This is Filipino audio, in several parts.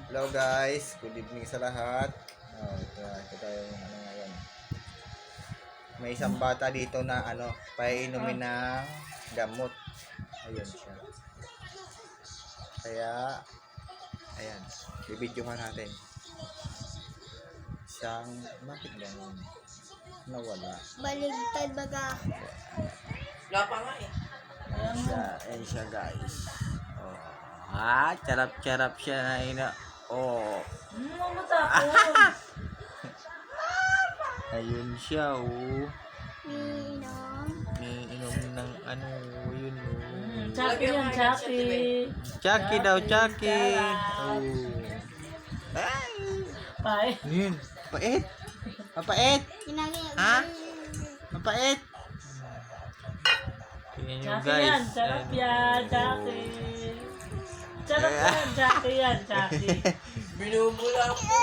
Hello guys, good evening sa lahat. Ito tayo ngayon. May isang bata dito na paiinumin ng gamot. Ayun siya. Kaya ayan, bibidyohan natin. Siyang bakit ganun? Nawala. Baligtad baga. Wala pa nga eh. Ayan siya guys. Charap-charap siya na ina. Mamatapon. Ayun siya Ninong. Iinom ng yun Chucky yan, Chucky. Chucky daw, Chucky. Ay. Bye. Yun, mapait. Mapait. Ha? Mapait. Tingnan nyo Chucky guys. yan, sarap yan, Chucky. Sarap yan, Chucky yan, Chucky. Binubula po.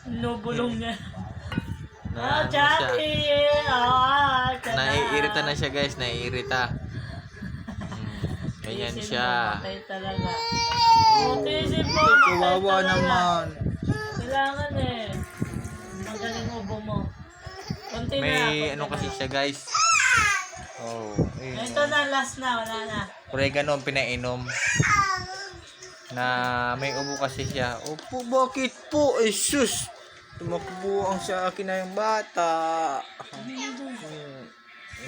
Nubulong niya. Na, Chucky! Naiirita na siya guys, naiirita. Ganyan siya. Patay talaga. Tiisip mo, Kawawa naman. Kailangan eh. Ang galing ubo mo. Konti na. May konti kasi na. siya guys. Ito na, last na, wala na. Oregano ang pinainom. Na may ubo kasi siya. Opo, bakit po? Sus! Tumakbo ang sa akin na yung bata.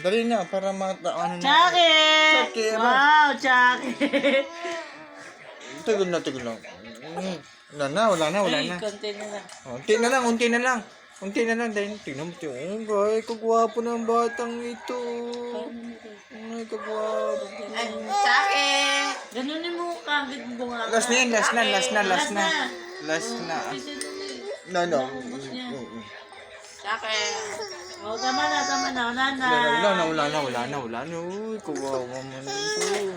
Dali na, para ano na. Chucky! Chucky, Wow, Chucky! Tigil na. Wala na. Ay, konti na lang. Unti na lang. Dahil tingnan mo ito. Ay, kagwapo ng batang ito. Ay, kagwapo. Ay, Chucky! Ganunin mo kagad bunga. Last na yan, last na. No. Chucky! O, tama na, wala na. Wala na. Uy, kawawa man ito.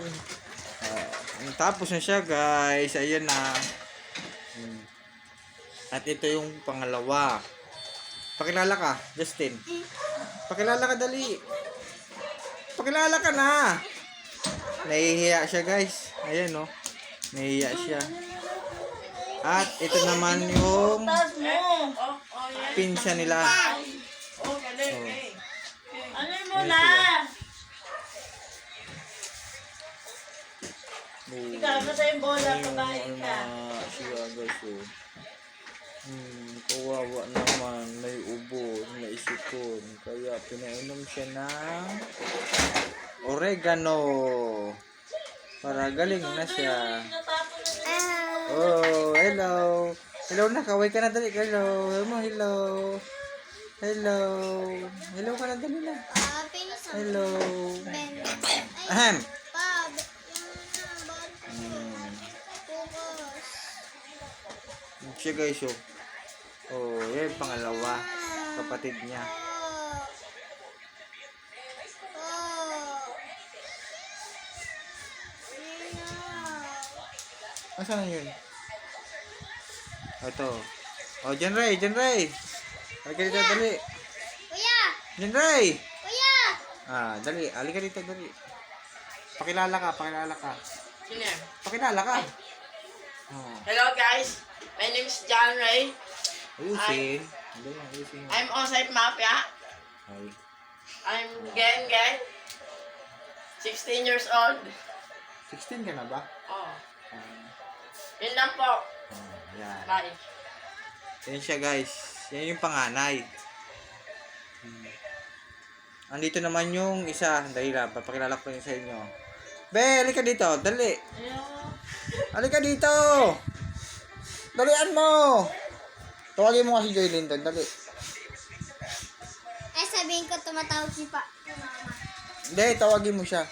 Tapos na siya, guys. Ayan na. At ito yung pangalawa. Pakilala ka, Justin. Pakilala ka, dali. Pakilala ka na. Nahihiya siya, guys. Ayan, no. Nahihiya siya. At ito naman yung Taas mo. Yan. pinsa nila. Galing eh. Ano mo na? Ikaw, basta yung bola, pakain ka. Siya, guys, kawawa naman, may ubo, may isipon, kaya pinainom siya ng oregano para galing na siya. Oh, hello na, kaway ka na, dali. Hello ka na, dali na. Hello. Ahem. Siya guys, yan yung pangalawa, kapatid niya. Asan na yun? Ito. Jan Ray. Halika dito, dali. Kuya! Jan Ray! Kuya! Dali. Halika dito, dali. Pakilala ka. Sino yan? Pakilala ka. Hello guys! My name is John Ray. Ayusin. I'm Osite Mafia. Ay. I'm Gang. 16 years old. 16 ka na ba? Oh. Yun lang po. Yan. Bye. Yan siya guys. Yan yung panganay. Andito naman yung isa. Dali lang. Papakilala ko yun sa inyo. Be, halika dito. Dali. Halika dito. Dalian mo. Tawagin mo kasi Joylyn doon. Dali. Sabihin ko tumatawag si pa. Hindi, tawagin mo siya.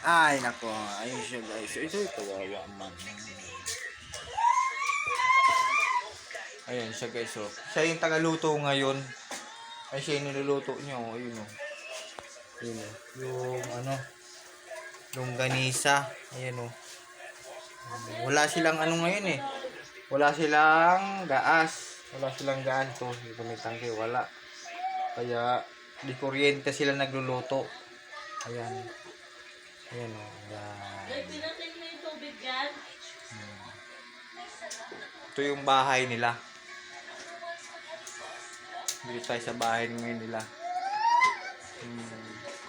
Ay, nako. Ayun siya guys. Ito, kawawa man. Ayun siya guys. Siya yung tagaluto ngayon. Ay, siya yung niluluto niyo. Ayun o. Yung yung ganisa. Ayan o. Wala silang ngayon eh. Wala silang gaas. Ito, may tangke. Wala. Kaya, di kuryente sila nagluluto. Ayan. Ayan o. Yan. Pinating mo yung tubig yan? Ito yung bahay nila. Dito tayo sa bahay ngayon nila.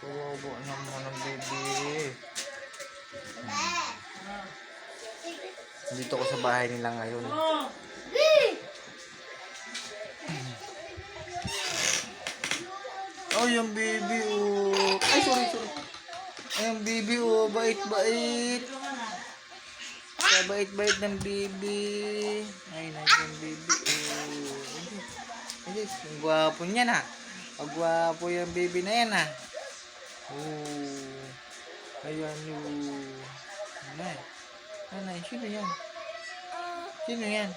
Kawawa naman ang baby. Dito ko sa bahay nila ngayon. Oh! Oh, yung baby, oh. Ay, sorry. Ay, yung baby, oh. Bait-bait. Bait-bait ng baby. Ay, nice yung baby, oh. Ay, ang gwapo niya na. Ang gwapo yung baby na yan, ah. Oh. Ayan, oh. Nanay, sino yan? Sino yan?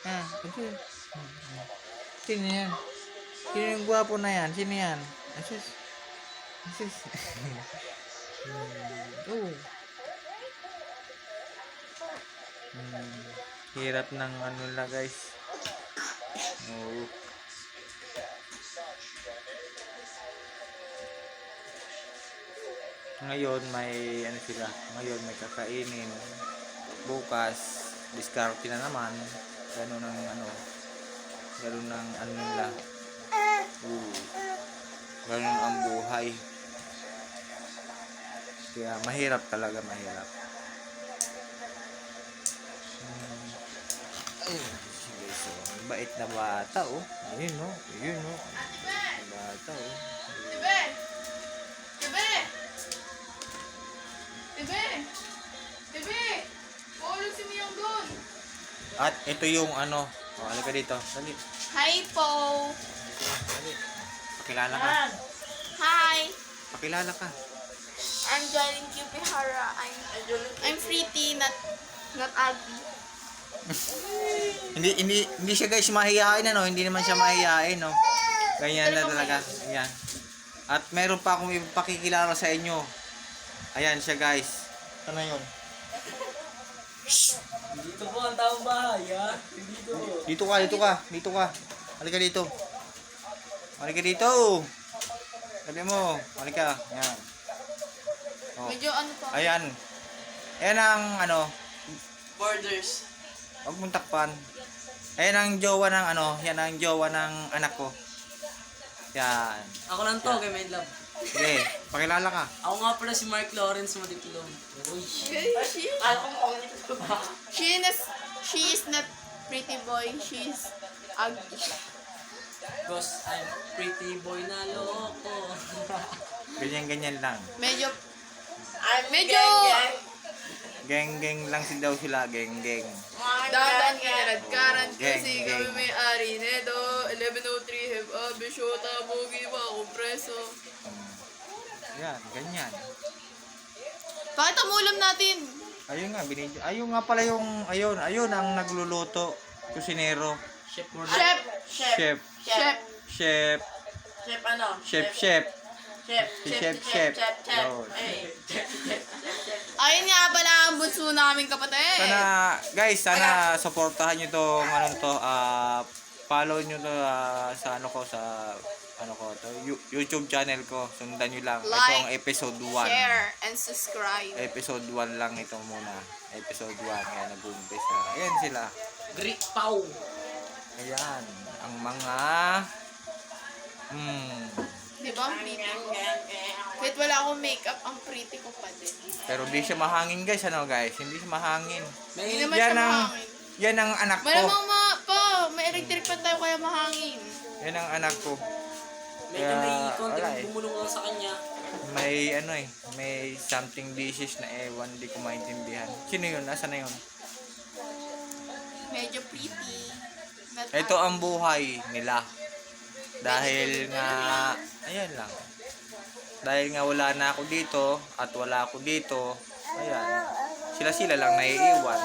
Ah, ito. Sino yan? Sino yung gwapo na yan? Sino yan? Asus. Oh. Hirap ng ano lang, guys. Oh. Ngayon may ano sila. Ngayon may kakainin. Bukas diskarte na naman. Ganun ang ano. Ganun ang ano nila. Ganun ang buhay. Kaya mahirap talaga, mahirap. So, bait na bata, oh. Ayun, oh. Ayun, oh. Bata, oh. At ito yung ano. Oh, halika dito. Dali. Hi po. Dali. Pakilala ka. Yan! Hi. Pakilala ka. I'm Jolene Kipihara. I'm pretty, not ugly. Hindi siya guys mahihain, ano. Hindi naman siya mahihain, no. Ganyan na talaga. Ayan. At meron pa akong ipakikilala sa inyo. Ayan siya guys. Ano yun? Dito po ang taong bahay, ha? Dito ka. Halika dito. Halika dito. Sabi mo, halika. Ayan. Oh. Medyo ano pa. Ayan. Ayan ang ano, Borders. huwag mong takpan. Ayan ang jowa ng ano, yan ang jowa ng anak ko. Yan. Ako lang to, kay Main Love. Sige, pakilala ka. Ako nga pala si Mark Lawrence Madiplom. Uy. She is not pretty boy. She's ugly. Because I'm pretty boy na loko. Ganyan lang. Medyo Geng lang daw sila, geng. dadan kinaragkaran Geng, kasi geng. kami may-ari neto. 1103 have abishota mugi wa kompreso. Yan, ganyan. Bakit ang ulam natin? Ayun nga, ayun nga pala yung, ayun ang nagluluto. Kusinero. Chef Mordor. Chef. Chef. Ano? Chef. Yun. Ayun nga pala ang bunso naming kapatid. Sana supportahan nyo tong follow nyo to sa YouTube channel ko. Sundan nyo lang. Like, Itong episode 1. share, and subscribe. Episode 1 lang ito muna. Episode 1. Ayan, nag-umpisa. Ayan sila. Greek Pau. Ayan. Ang mga... Di ba ang pretty ko? Kahit wala akong makeup, ang pretty ko pa din. Pero di siya mahangin guys. Ano guys? Hindi siya mahangin. Hindi naman siya mahangin. Yan ang anak ko. Malamang may electric pan tayo kaya mahangin. Yan ang anak ko. Medyo Kaya, may wala konting bumulong lang sa kanya. May may something dishes na ewan, di ko maintindihan. Sino yun? Nasaan na yun? Medyo pretty. But Ito ang buhay nila. Dahil nga, ayan lang. Dahil nga wala na ako dito, at wala ako dito, ayan. Sila lang naiiwan.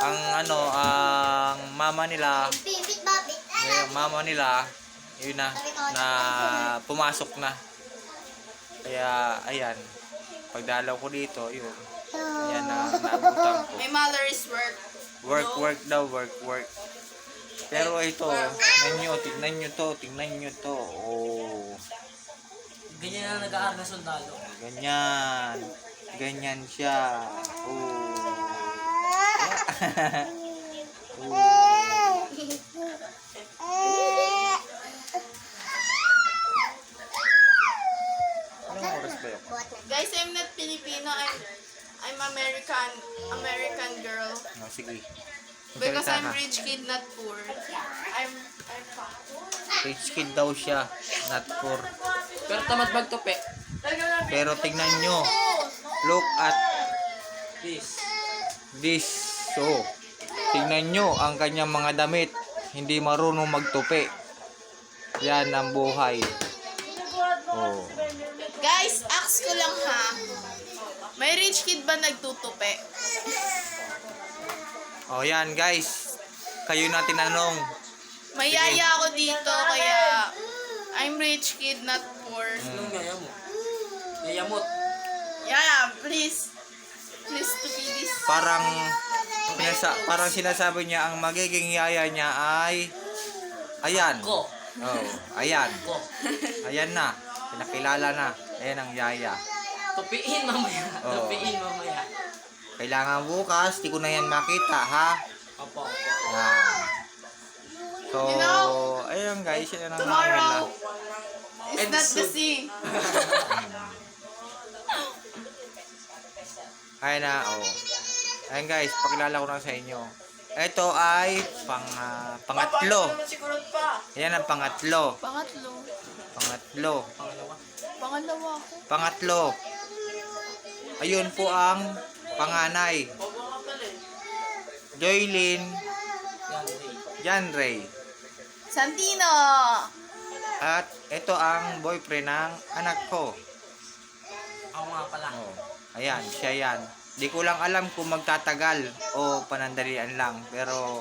Ang mama nila, yun na pumasok na. Kaya, ayan. Pagdalaw ko dito, yun. Ayan na naabutan ko. my mother is work. Work daw, work. Pero ito, tignan nyo to. Oh. Ganyan na nag-aaral na sundalo. Ganyan siya. Oh. Anong oras ba yun? Guys, I'm not Filipino. I'm American girl. Oh, sige. Because Magsalita I'm ka. rich kid, not poor. I'm fat. Rich kid daw siya, not poor. Pero tamad magtupi. Pero tingnan nyo. Look at Please. this. So, tingnan nyo ang kanyang mga damit. Hindi marunong magtupi. Yan ang buhay. Oh. Guys, ask ko lang ha. May rich kid ba nagtutupi? Oh, yan guys. Kayo na tinanong. May yaya ako dito, kaya I'm rich kid, not poor. Anong yaya mo? Yayamot. Yeah, please. Please to be this. Parang sinasabi niya ang magiging yaya niya ay ayan. Ko. Oh, ayan. Ko. Ayan na. Pinakilala na. Ayan ang yaya. Tupiin mamaya. Oo. Tupiin mamaya. Kailangan bukas, di ko na yan makita, ha? Opo. Yan. So, You know, ayun guys, yun ang Tomorrow nangyayon. is not the sea. Ayun na, oh. Ayun guys, pakilala ko na sa inyo. Ito ay pangatlo. Siguro pa. Yan ang pangatlo. Pangatlo. Pangatlo. Pangalawa ako. Pangatlo. Ayun po ang panganay. Joylyn Janray. Santino. At ito ang boyfriend ng anak ko. Ako nga pala. Oh, ayan, siya yan. Di ko lang alam kung magtatagal o panandalian lang. Pero,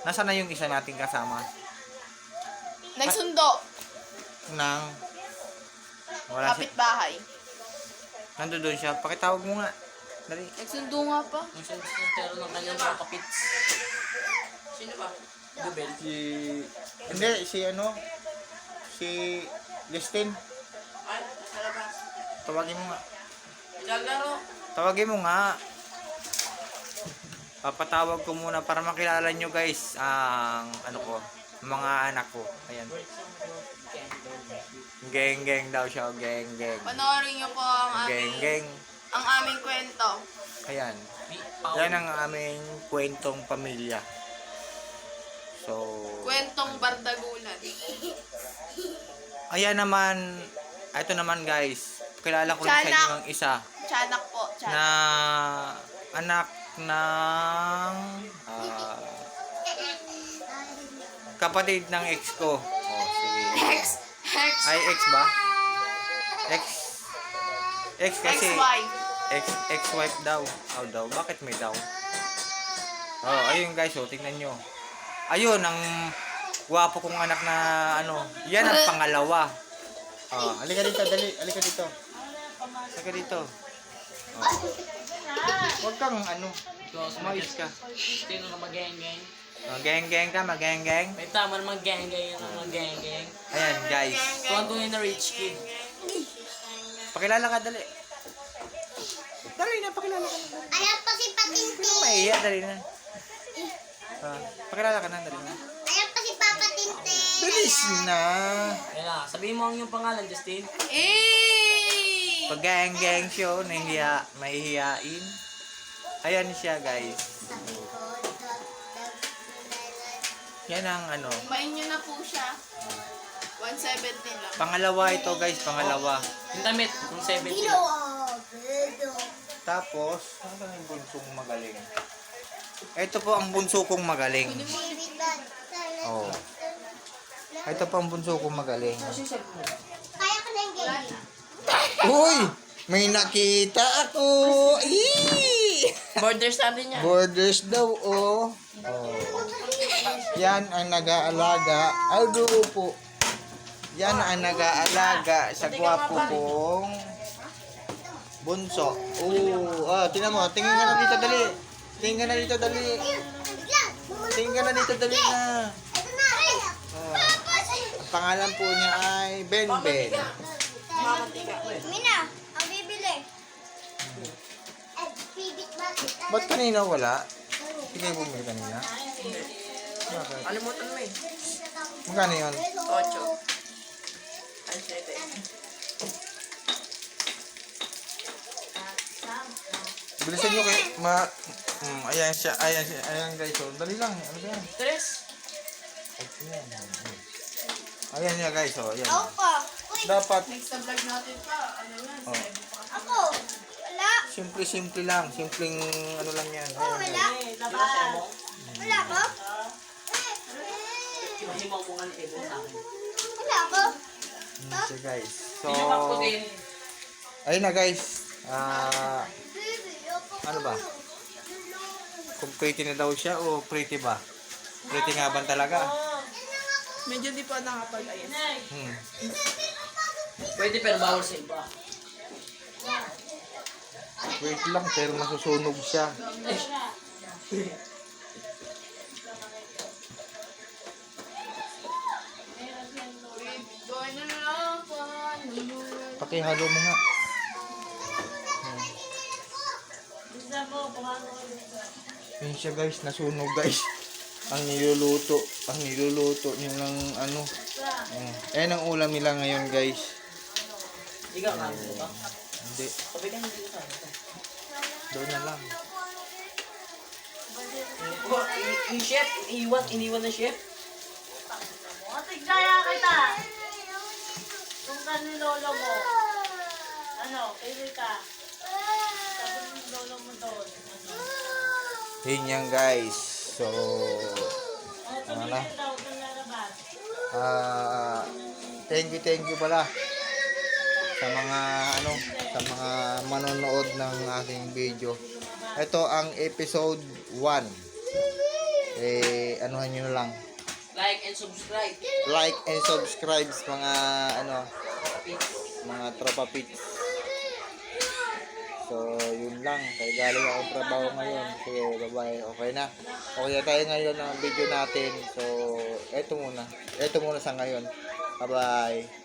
nasa na yung isa nating kasama? Nagsundo. Nang, wala siya. Kapitbahay. Nandoon siya. Pakitawag mo nga. Dali. Nagsundo nga pa. Ang sentero ng kanyang mga kapits. Sino ba? Gubel. Hindi, si Justin. Ay, sa labas. Tawagin mo nga. Ilalaro. Tawagin mo nga. Papatawag ko muna para makilala nyo guys ang mga anak ko. Ayan. Geng daw siya. Geng. Panoorin niyo po ang Geng. aming kwento. Ayan. Yan ang aming kwentong pamilya. So, Kwentong bardagulan. ayan naman. Ito naman guys. Kilala ko rin sa inyo Tiyanak. ang isa Tiyanak po. na Tiyanak. anak ng kapatid ng ex ko. Oh, sige. Ex. Ay, ex ba? Ex kasi. Ex-wife. Ex-wife daw. Oh, daw. Bakit may daw? Oh, ayun guys. Oh, tingnan nyo. Ayun, ang gwapo kong anak na yan ang pangalawa. Oh, halika dito, dali. Halika dito. Halika dito. Oh. Huwag kang umayos ka. Sino na mag-geng-geng? Oh, geng ka, mag-geng. May tama na mag-geng-geng. Mag-geng-geng. Ayan, guys. Tuwan-tuwan na rich kid. Pakilala ka, dali. Dali na, pakilala ka na. Ayan pa si Patintin. Hindi mo maiiyak, dali na. Pakilala ka na, dali na. Ayan pa si Papa Tintin. Bilis na. Kaya na, sabihin mo ang iyong pangalan, Justin. Eh! Pag gang show, mahihiyain. Ayan siya, guys. Yan ang Kumain nyo na po siya. 170 lang. pangalawa ito, guys, pangalawa. Yung damit, kung 70 Dilo. lang. Tapos, ano yung bunsong magaling? Ito po ang bunso kong magaling. Oh. Ito po ang bunso kong magaling. Kaya ko na yung game. Uy! May nakita ako! Eee! Borders natin yan. Borders daw, oh. Yan ang nag-aalaga. Ay, po. Yan ang nag-aalaga sa gwapo kong bunso. Tingnan mo. Tingin ka na dito, dali. Tingin ka na dito, dali. Tingin ka na dito, dali na. Ito na. Oh. Ang pangalan po niya ay Benben. Mina, ang bibili. Bibit bakit? Ba't kanina wala? Hindi kayo bumili kanina? Bakit? Alimutan mo eh. Magkano yun? 8. Ay, 7. Bilisan nyo kayo. Ayan siya. Ayan guys. So, dali lang. Ano ba yan? 3. Ayan niya guys. So, ayan. Ako pa. Uy, Dapat, Next sa vlog natin pa, ano yan, Oh. ako. Wala. simple lang. Simpleng ano lang yan. Oh, Ayan, wala. guys. Wala ko. Mahimaw mo nga ni Evo sa akin. Wala ko. So guys. So, Pinabak ko din. ayun na guys. Ano ba? Kung pretty na daw siya o pretty ba? Pretty nga ba talaga? Medyo di pa nakapag-ayos. Pwede pero bawal sa iba. Wait lang pero masusunog siya. Gawin na lang po. Pakihalo mo nga. Bisa mo, kumano ko. Yun siya guys, nasunog guys. Ang niluluto nilang ano. Ayan ang ulam nila ngayon guys. Hindi ka kano ba? Hindi, Sabi ka hindi sa akin. doon na lang. Yung chef, iniwan na chef. O, tigdaya kita. Kung saan yung lolo mo. Ano, pili ka. Sabi yung lolo mo doon. Ano? Yun yan guys. So, O, tumigil daw kung lalabas. thank you pala sa mga sa mga manonood ng aking video. Ito ang episode 1. Anuhan nyo na lang. Like and subscribe. Like and subscribe mga mga tropa pits. So, yun lang. Kaya galing akong trabaho ngayon. Sige, bye-bye. Okay na. Okay na tayo ngayon ng video natin. So, eto muna. Eto muna sa ngayon. Bye-bye.